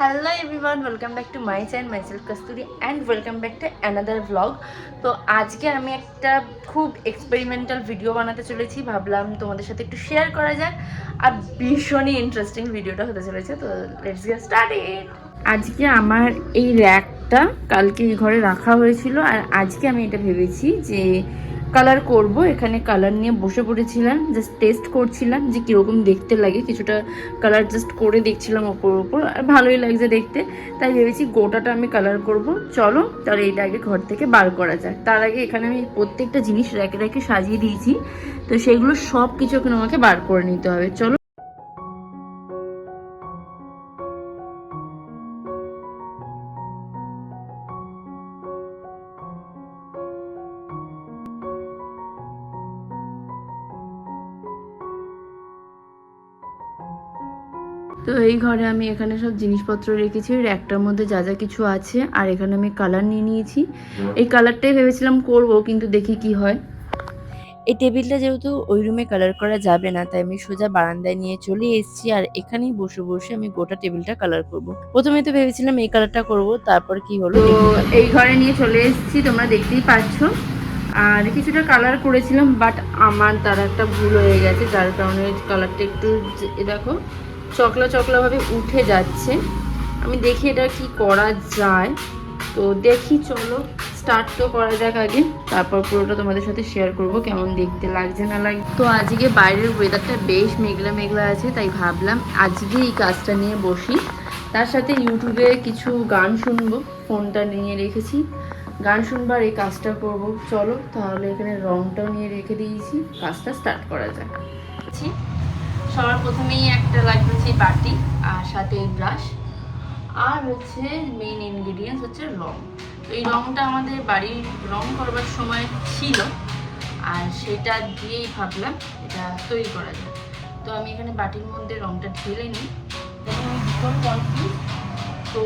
Hello everyone, welcome back to my channel myself Kasturi and welcome back to another vlog. তো আজকে আমি একটা খুব এক্সপেরিমেন্টাল ভিডিও বানাতে চলেছি, ভাবলাম তোমাদের সাথে একটু শেয়ার করা যাক। আর ভীষণই ইন্টারেস্টিং ভিডিওটা হতে চলেছে, তো লেটস গেট স্টার্টেড। আজকে আমার এই র্যাকটা কালকে এই ঘরে রাখা হয়েছিল, আর আজকে আমি এটা ভেবেছি যে কালার করব। এখানে কালার নিয়ে বসে পড়েছিলাম, জাস্ট টেস্ট করছিলাম যে কীরকম দেখতে লাগে। কিছুটা কালার জাস্ট করে দেখছিলাম ওপর ওপর, আর ভালোই লাগছে দেখতে, তাই ভেবেছি গোটাটা আমি কালার করব। চলো তাহলে এটা আগে ঘর থেকে বার করা যায়। তার আগে এখানে আমি প্রত্যেকটা জিনিস র্যাকে র্যাকে সাজিয়ে দিয়েছি, তো সেগুলো সব কিছু এখন আমাকে বার করে নিতে হবে। চলো। তো এই ঘরে আমি এখানে সব জিনিসপত্র রেখেছি, র্যাকটার মধ্যে যা যা কিছু আছে। আর এখানে আমি কালার নিয়ে নিয়েছি, এই কালারটাই ভেবেছিলাম করব, কিন্তু দেখি কি হয়। এই টেবিলটা যেহেতু ওই রুমে কালার করা যাবে না, তাই আমি সোজা বারান্দায় নিয়ে চলে এসেছি, আর এখানেই বসে বসে আমি গোটা টেবিলটা কালার করব। প্রথমে তো ভেবেছিলাম এই কালারটা করব, তারপর কি হলো। তো এই ঘরে নিয়ে চলে এসেছি, তোমরা দেখতেই পাচ্ছ। আর কিছুটা কালার করেছিলাম, বাট আমার তার একটা ভুল হয়ে গেছে, যার কারণে কালারটা একটু দেখো চকলা চকলা ভাবে উঠে যাচ্ছে। আমি দেখি এটা কি করা যায়, তো দেখি চলো স্টার্ট তো করা যাক আগে, তারপর পুরোটা তোমাদের সাথে শেয়ার করব কেমন দেখতে লাগছে না লাগছে। তো আজকে বাইরের ওয়েদারটা বেশ মেঘলা মেঘলা আছে, তাই ভাবলাম আজকে এই কাজটা নিয়ে বসি। তার সাথে ইউটিউবে কিছু গান শুনবো, ফোনটা নিয়ে রেখেছি, গান শুনবার এই কাজটা করব। চলো তাহলে এখানে রংটাও নিয়ে রেখে দিয়েছি, কাজটা স্টার্ট করা যাক। সবার প্রথমেই একটা লাগছে বাটি, আর সাথে ব্রাশ, আর হচ্ছে মেইন ইনগ্রিডিয়েন্টস হচ্ছে রং। তো এই রংটা আমাদের বাড়ির রং করবার সময় ছিল, আর সেটা দিয়েই ভাবলাম এটা তৈরি করা যায়। তো আমি এখানে বাটির মধ্যে রংটা ঢেলে নিই। আমি ভীষণ কনফিউজ, তো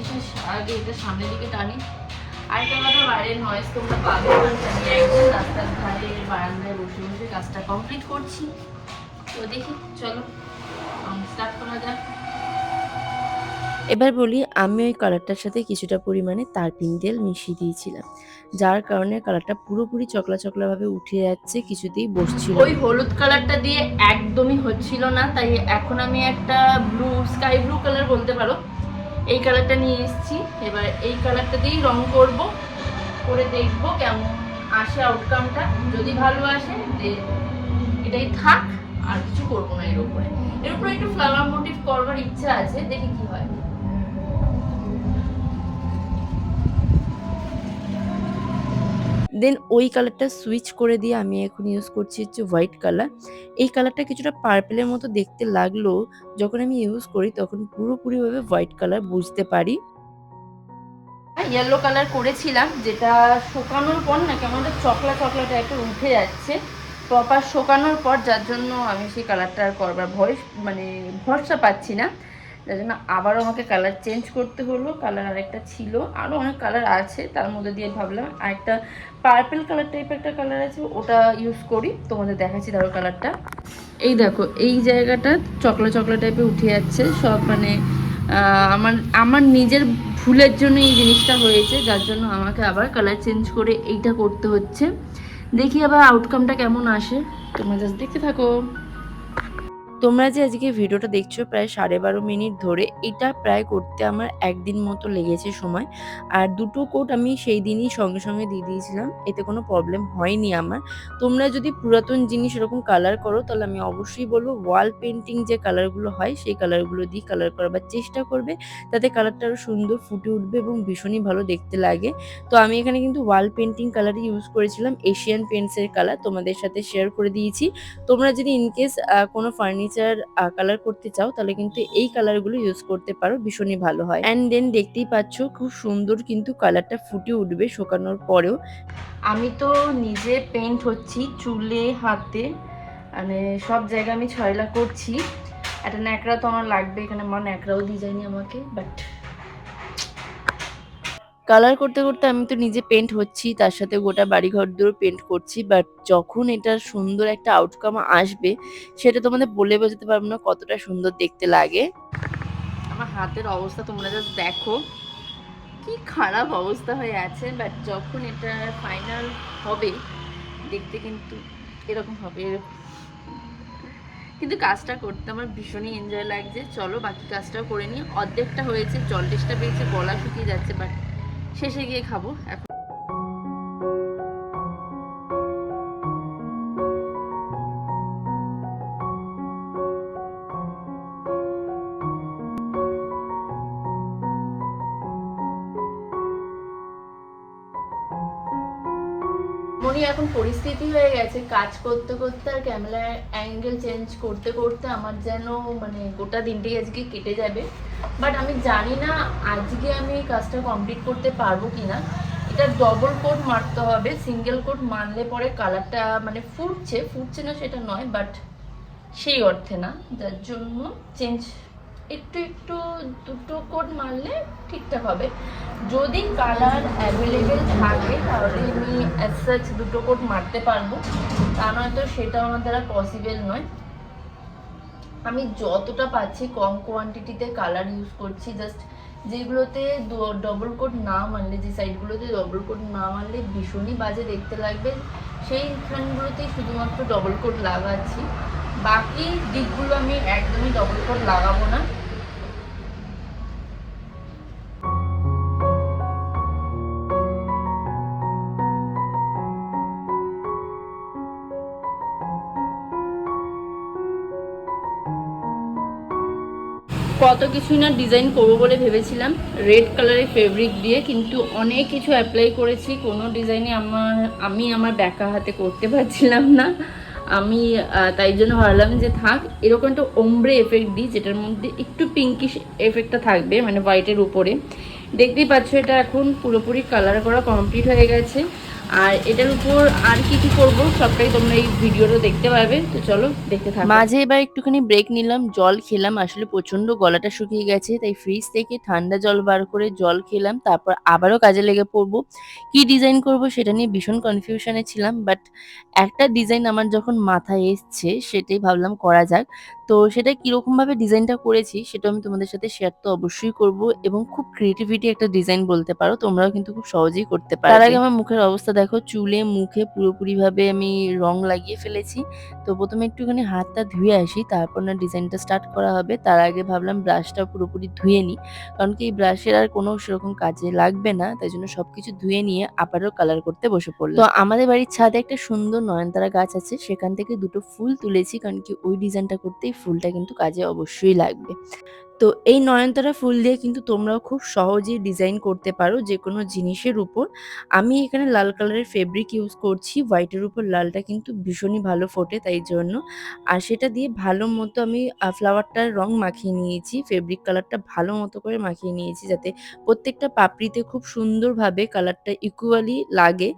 এটা আগে এটা সামনের দিকে টানি। আরেকটা কথা, বাইরের নয়েজ তোমরা পাবে, আমি একদম রাস্তার ধারে বারান্দায় বসে বসে কাজটা কমপ্লিট করছি। তো দেখি চলো স্টার্ট করা যাক। এবার বলি, আমি ওই কালারটার সাথে কিছুটা পরিমাণে তারপিন তেল মিশিয়ে দিয়েছিলাম, যার কারণে কালারটা পুরোপুরি চকলা চকলা ভাবে উঠে যাচ্ছে, কিছুতেই বসছিল। ওই হলুদ কালারটা দিয়ে একদমই হচ্ছিল না, তাই এখন আমি একটা স্কাই ব্লু কালার বলতে পারো, এই কালারটা নিয়ে এসেছি। এবার এই কালারটা দিয়েই রং করব, করে দেখবো কেমন আসে আউটকামটা। যদি ভালো আসে এটাই থাক, আর কিছু করবো না। এর উপরে একটু ফ্লাওয়ার মোটিভ করবার ইচ্ছা আছে, দেখি কি হয়। দেন ওই কালারটা সুইচ করে দিয়ে আমি এখন ইউজ করছি হচ্ছে হোয়াইট কালার। এই কালারটা কিছুটা পার্পেলের মতো দেখতে লাগলেও যখন আমি ইউজ করি তখন পুরোপুরিভাবে হোয়াইট কালার বুঝতে পারি। ইয়েলো কালার করেছিলাম, যেটা শুকানোর পর না কেমন চকলা চকলা টাইপের উঠে যাচ্ছে প্রপার শুকানোর পর, যার জন্য আমি সেই কালারটা আর করবার ভরসা পাচ্ছি না, যার জন্য আবারও আমাকে কালার চেঞ্জ করতে হলো। কালার আরেকটা ছিল, আরও অনেক কালার আছে, তার মধ্যে দিয়ে ভাবলাম আরেকটা পার্পেল কালার টাইপের একটা কালার আছে, ওটা ইউজ করি। তোমাদের দেখাচ্ছি ধরো কালারটা। এই দেখো এই জায়গাটা চকলা চকলা টাইপের উঠে যাচ্ছে সব, আমার আমার নিজের ভুলের জন্য এই জিনিসটা হয়েছে, যার জন্য আমাকে আবার কালার চেঞ্জ করে এইটা করতে হচ্ছে। দেখি আবার আউটকামটা কেমন আসে, তোমরা জাস্ট দেখতে থাকো। তোমরা যে আজকে ভিডিওটা দেখছো প্রায় 12.5 মিনিট ধরে, এটা প্রায় করতে আমার একদিন মতো লেগেছে সময়। আর দুটো কোট আমি সেই দিনই সঙ্গে সঙ্গে দিয়ে দিয়েছিলাম, এতে কোনো প্রবলেম হয়নি আমার। তোমরা যদি পুরাতন জিনিস এরকম কালার করো, তাহলে আমি অবশ্যই বলবো ওয়াল পেন্টিং যে কালারগুলো হয় সেই কালারগুলো দিয়ে কালার করবার চেষ্টা করবে, তাতে কালারটা আরও সুন্দর ফুটে উঠবে এবং ভীষণই ভালো দেখতে লাগে। তো আমি এখানে কিন্তু ওয়াল পেন্টিং কালারই ইউজ করেছিলাম, এশিয়ান পেন্টসের কালার, তোমাদের সাথে শেয়ার করে দিয়েছি। তোমরা যদি ইনকেস কোনো ফার্নিচার কালার করতে চাও, তাহলে কিন্তু এই কালারগুলো ইউজ করতে পারো, ভীষণই ভালো হয়। অ্যান্ড দেন দেখতেই পাচ্ছ খুব সুন্দর কিন্তু কালারটা ফুটে উঠবে শুকানোর পরেও। আমি তো নিজে পেইন্ট হচ্ছি চুলে, হাতে, সব জায়গায় আমি ছয়লা করছি। একটা ন্যাকড়া তো আমার লাগবে, এখানে আমার ন্যাকড়াও দিয়ে যায়নি আমাকে, বাট কালার করতে করতে আমি তো নিজে পেন্ট হচ্ছি, তার সাথে গোটা বাড়িঘর দিয়েও পেন্ট করছি। বাট যখন এটার সুন্দর একটা আউটকাম আসবে, সেটা তোমাদের বলে বোঝাতে পারবো না কতটা সুন্দর দেখতে লাগে। আমার হাতের অবস্থা তোমরা জাস্ট দেখো, কি খারাপ অবস্থা হয়ে আছে। বাট যখন এটা ফাইনাল হবে দেখতে কিন্তু এরকম হবে, এরকম। কিন্তু কাজটা করতে আমার ভীষণই এনজয় লাগছে। চলো বাকি কাজটাও করে নিই। অর্ধেকটা হয়েছে, জল টেস্টটা পেয়েছে, গলা শুকিয়ে যাচ্ছে, বাট শেষে গিয়ে খাবো এখন। মনি এখন পরিস্থিতি হয়ে গেছে, কাজ করতে করতে আর ক্যামেরার অ্যাঙ্গেল চেঞ্জ করতে করতে আমার যেন মানে গোটা দিনটাই আজকে কেটে যাবে। বাট আমি জানি না আজকে আমি কাজটা কমপ্লিট করতে পারবো কিনা। এটা ডবল কোট মারতে হবে, সিঙ্গেল কোট মারলে পরে কালারটা মানে ফুটছে না সেটা নয়, বাট সেই অর্থে না, যার জন্য চেঞ্জ একটু দুটো কোট মারলে ঠিকঠাক হবে। যদি কালার অ্যাভেলেবেল থাকে তাহলে আমি অ্যাজ সাচ দুটো কোট মারতে পারবো, তা নয়তো সেটা আমার দ্বারা পসিবল নয়। আমি যতটা পাচ্ছি কম কোয়ান্টিটিতে কালার ইউজ করছি, জাস্ট যেগুলোতে ডবল কোট না মারলে, যে সাইডগুলোতে ডবল কোট না মারলে ভীষণই বাজে দেখতে লাগবে, সেইখানগুলোতেই শুধুমাত্র ডবল কোট লাগাচ্ছি। বাকি দিকগুলো আমি একদমই ডবল কোট লাগাবো না। কত কিছুই না ডিজাইন করবো বলে ভেবেছিলাম রেড কালারের ফেব্রিক দিয়ে, কিন্তু অনেক কিছু অ্যাপ্লাই করেছি, কোনো ডিজাইনে আমি আমার ব্যাকা হাতে করতে পারছিলাম না। আমি তাই জন্য ভাবলাম যে থাক, এরকম একটা ওমব্রে এফেক্ট দিই যেটার মধ্যে একটু পিঙ্কিশ এফেক্টটা থাকবে, মানে হোয়াইটের উপরে। দেখতেই পাচ্ছ এটা এখন পুরোপুরি কালার করা কমপ্লিট হয়ে গেছে। আর এটার উপর আর কি করবো সবটাই তোমরা এই ভিডিওটা দেখতে পারবে। তো চলো দেখতে থাকো। মাঝে এবার একটুখানি ব্রেক নিলাম, জল খেলাম, আসলে প্রচন্ড গলাটা শুকিয়ে গেছে, তাই ফ্রিজ থেকে ঠান্ডা জল বার করে জল খেলাম, তারপর আবারও কাজে লেগে পড়বো। কি ডিজাইন করব সেটা নিয়ে ভীষণ কনফিউশনে ছিলাম, বাট একটা ডিজাইন আমার যখন মাথায় এসছে সেটাই ভাবলাম করা যাক। তো সেটা কিরকম ভাবে ডিজাইনটা করেছি সেটা আমি তোমাদের সাথে শেয়ার তো অবশ্যই করব, এবং খুব ক্রিয়েটিভিটি একটা ডিজাইন বলতে পারো, তোমরাও কিন্তু খুব সহজেই করতে পারবে। তার আগে আমার মুখের অবস্থা দেখো, চুলে মুখে পুরোপুরি ভাবে আমি রং লাগিয়ে ফেলেছি। তো প্রথমে একটুখানি হাতটা ধুয়ে আসি, তারপর না ডিজাইনটা স্টার্ট করা হবে। তার আগে ভাবলাম ব্রাশটা পুরোপুরি ধুয়ে নিই, কারণ কি এই ব্রাশের আর কোনো সেরকম কাজে লাগবে না, তাই জন্য সবকিছু ধুয়ে নিয়ে আবারও কালার করতে বসে পড়লাম। তো আমাদের বাড়ির ছাদে একটা সুন্দর নয়নতারা গাছ আছে, সেখান থেকে দুটো ফুল তুলেছি, কারণ কি ওই ডিজাইনটা করতে এই ফুলটা কিন্তু কাজে অবশ্যই লাগবে। তো এই নয়নতারা ফুল দিয়ে কিন্তু তোমরাও খুব সহজেই ডিজাইন করতে পারো যে কোনো জিনিসের উপর। আমি এখানে লাল কালারের ফেব্রিক ইউজ করছি, হোয়াইটের উপর লালটা কিন্তু ভীষণই ভালো ফোটে তাই জন্য। আর সেটা দিয়ে ভালো মতো আমি ফ্লাওয়ারটার রং মাখিয়ে নিয়েছি, ফেব্রিক কালারটা ভালো মতো করে মাখিয়ে নিয়েছি যাতে প্রত্যেকটা পাপড়িতে খুব সুন্দরভাবে কালারটা ইকুয়ালি লাগে।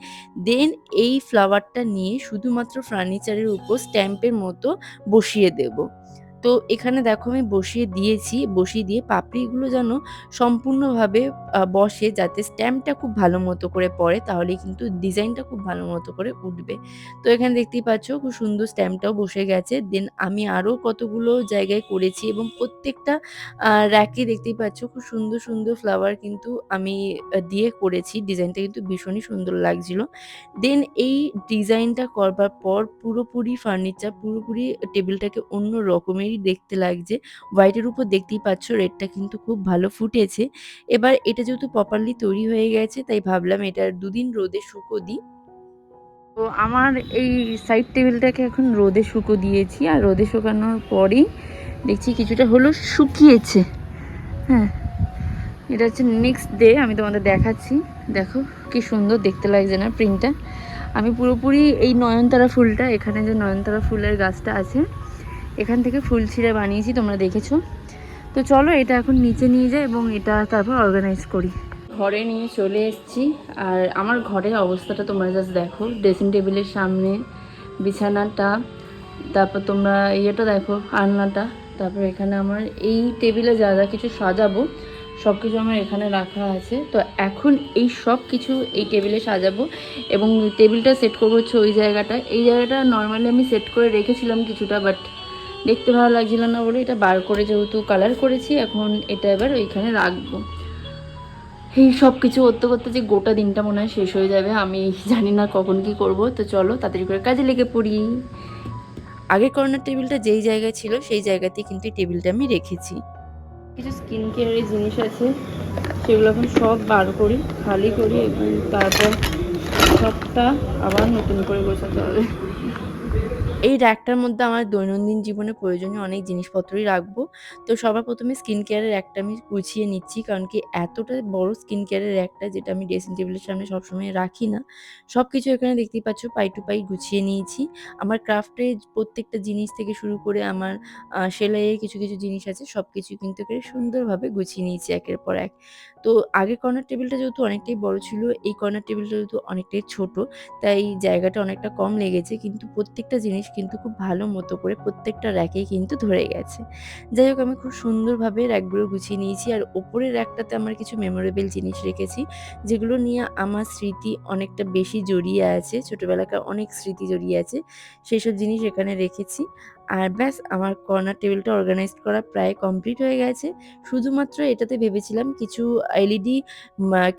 দেন এই ফ্লাওয়ারটা নিয়ে শুধুমাত্র ফার্নিচারের উপর স্ট্যাম্পের মতো বসিয়ে দেবো। তো এখানে দেখো আমি বসিয়ে দিয়েছি, বসিয়ে দিয়ে পাপড়িগুলো যেন সম্পূর্ণভাবে বসে, যাতে স্ট্যাম্পটা খুব ভালো মতো করে পড়ে, তাহলেই কিন্তু ডিজাইনটা খুব ভালো মতো করে উঠবে। তো এখানে দেখতেই পাচ্ছ খুব সুন্দর স্ট্যাম্পটাও বসে গেছে। দেন আমি আরও কতগুলো জায়গায় করেছি, এবং প্রত্যেকটা র্যাকে দেখতেই পাচ্ছ খুব সুন্দর ফ্লাওয়ার কিন্তু আমি দিয়ে করেছি। ডিজাইনটা কিন্তু ভীষণই সুন্দর লাগছিল। দেন এই ডিজাইনটা করবার পর পুরোপুরি ফার্নিচার, পুরোপুরি টেবিলটাকে অন্য রকমেরই দেখতে লাগছে। হোয়াইটের উপর দেখতেই পাচ্ছ রেডটা কিন্তু খুব ভালো ফুটেছে। এবার এটা যেহেতু প্রপারলি তৈরি হয়ে গেছে, তাই ভাবলাম এটা ২ দিন রোদে শুকো দিই। তো আমার এই সাইড টেবিলটাকে এখন রোদে শুকো দিয়েছি, আর রোদে শুকানোর পরেই দেখছি কিছুটা হলো শুকিয়েছে। হ্যাঁ, এটা হচ্ছে নেক্সট ডে, আমি তোমাদের দেখাচ্ছি। দেখো কি সুন্দর দেখতে লাগছে না প্রিন্টটা। আমি পুরোপুরি এই নয়নতারা ফুলটা, এখানে যে নয়নতারা ফুলের গাছটা আছে এখান থেকে ফুল ছিঁড়ে বানিয়েছি, তোমরা দেখেছো। তো চলো এটা এখন নিচে নিয়ে যাই এবং এটা তারপর অর্গানাইজ করি। ঘরে নিয়ে চলে এসেছি, আর আমার ঘরের অবস্থাটা তোমরা জাস্ট দেখো। ড্রেসিং টেবিলের সামনে বিছানাটা, তারপর তোমরা ইয়েটা দেখো আলনাটা, তারপর এখানে আমার এই টেবিলে যা যা কিছু সাজাবো সব কিছু আমার এখানে রাখা আছে। তো এখন এই সব কিছু এই টেবিলে সাজাবো, এবং টেবিলটা সেট করবো হচ্ছে ওই জায়গাটা। এই জায়গাটা নর্মালি আমি সেট করে রেখেছিলাম কিছুটা, বাট দেখতে ভালো লাগছিল না বলে এটা বার করে যেহেতু কালার করেছি, এখন এটা এবার ওইখানে রাখবো। এই সব কিছু করতে করতে যে গোটা দিনটা মনে হয় শেষ হয়ে যাবে, আমি জানি না কখন কি করব। তো চলো তাড়াতাড়ি করে কাজে লেগে পড়ি। আগের কর্নার টেবিলটা যেই জায়গায় ছিল সেই জায়গাতেই কিন্তু এই টেবিলটা আমি রেখেছি। কিছু স্কিন কেয়ারের জিনিস আছে, সেগুলো এখন সব বার করি, খালি করি, এবং তারপর সবটা আবার নতুন করে গোছাতে হবে। এই র্যাকটার মধ্যে আমার দৈনন্দিন জীবনে প্রয়োজনীয় অনেক জিনিসপত্রই রাখবো। তো সবার ১ম এ স্কিন কেয়ারের র্যাকটা আমি গুছিয়ে নিচ্ছি। কারণ কি এতটা বড় স্কিন কেয়ারের র্যাকটা, যেটা আমি ড্রেসিং টেবিলের সামনে সবসময় রাখি না। সবকিছু এখানে দেখতেই পাচ্ছ পাই টু পাই গুছিয়ে নিয়েছি। আমার ক্রাফটের প্রত্যেকটা জিনিস থেকে শুরু করে আমার সেলাইয়ের কিছু জিনিস আছে, সবকিছু কিন্তু এখানে সুন্দরভাবে গুছিয়ে নিয়েছি একের পর এক। তো আগের কর্নার টেবিলটা যেহেতু অনেকটাই বড় ছিল, এই কর্নার টেবিলটা যেহেতু অনেকটাই ছোট, তাই জায়গাটা অনেকটা কম লেগেছে। কিন্তু প্রত্যেকটা জিনিস কিন্তু খুব ভালো মতো করে প্রত্যেকটা র‍্যাকেই কিন্তু ধরে গেছে। যাই হোক, আমি খুব সুন্দরভাবে র‍্যাকগুলো গুছিয়ে নিয়েছি। আর উপরের র‍্যাকটাতে আমার কিছু মেমোরেবল জিনিস রেখেছি, যেগুলো নিয়ে আমার স্মৃতি অনেকটা বেশি জড়িয়ে আছে। ছোটবেলাকার অনেক স্মৃতি জড়িয়ে আছে। সেসব জিনিস এখানে রেখেছি। আর ব্যাস, আমার কর্নার টেবিলটা অর্গানাইজড করা প্রায় কমপ্লিট হয়ে গেছে। শুধুমাত্র এটাতে ভেবেছিলাম কিছু এলইডি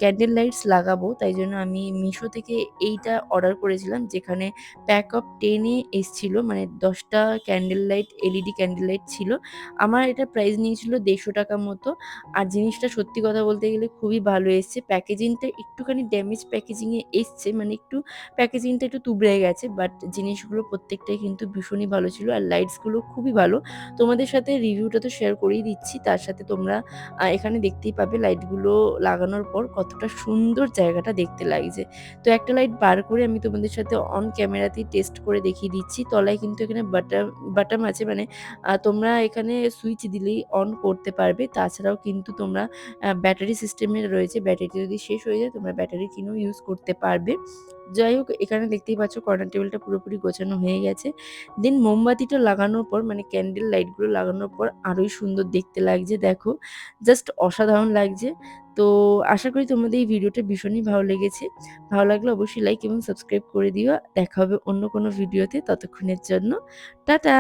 ক্যান্ডেল লাইটস লাগাবো। তাই জন্য আমি মিশো থেকে এইটা অর্ডার করেছিলাম, যেখানে প্যাক অফ 10 এ এসছিল। মানে ১০ টা candle light, LED candle light ছিল। আমার এটা প্রাইস নিয়েছিল ৳১৫০ মতো। আর জিনিসটা সত্যি কথা বলতে গেলে খুবই ভালো এসছে। প্যাকেজিংটা একটুখানি ড্যামেজ প্যাকেজিং এ এসছে। মানে একটু প্যাকেজিংটা একটু তুবড়ে গেছে। বাট জিনিসগুলো প্রত্যেকটাই কিন্তু ভীষণই ভালো ছিল। আর লাইটস গুলো খুবই ভালো। তোমাদের সাথে রিভিউটা তো শেয়ার করেই দিচ্ছি। তার সাথে তোমরা এখানে দেখতেই পাবে লাইটগুলো লাগানোর পর কতটা সুন্দর জায়গাটা দেখতে লাগছে। তো একটা লাইট বার করে আমি তোমাদের সাথে অন ক্যামেরাতেই টেস্ট করে দেখিয়ে দিচ্ছি। তলায় কিন্তু এখানে বাটাম আছে, মানে তোমরা এখানে সুইচ দিলেই অন করতে পারবে। তাছাড়াও কিন্তু তোমরা ব্যাটারি সিস্টেমের রয়েছে। ব্যাটারি যদি শেষ হয়ে যায় তোমরা ব্যাটারি কিনেও ইউজ করতে পারবে। যাই হোক, এখানে দেখতেই পাচ্ছ কর্নার টেবিলটা পুরোপুরি গোছানো হয়ে গেছে। দেন মোমবাতিটা লাগানোর পর, মানে ক্যান্ডেল লাইটগুলো লাগানোর পর আরোই সুন্দর দেখতে লাগছে দেখো। জাস্ট অসাধারণ লাগছে। তো আশা করি তোমাদের এই ভিডিওটা ভীষণই ভালো লেগেছে। ভালো লাগলে অবশ্যই লাইক এবং সাবস্ক্রাইব করে দিও। দেখা হবে অন্য কোনো ভিডিওতে। ততক্ষণের জন্য টাটা!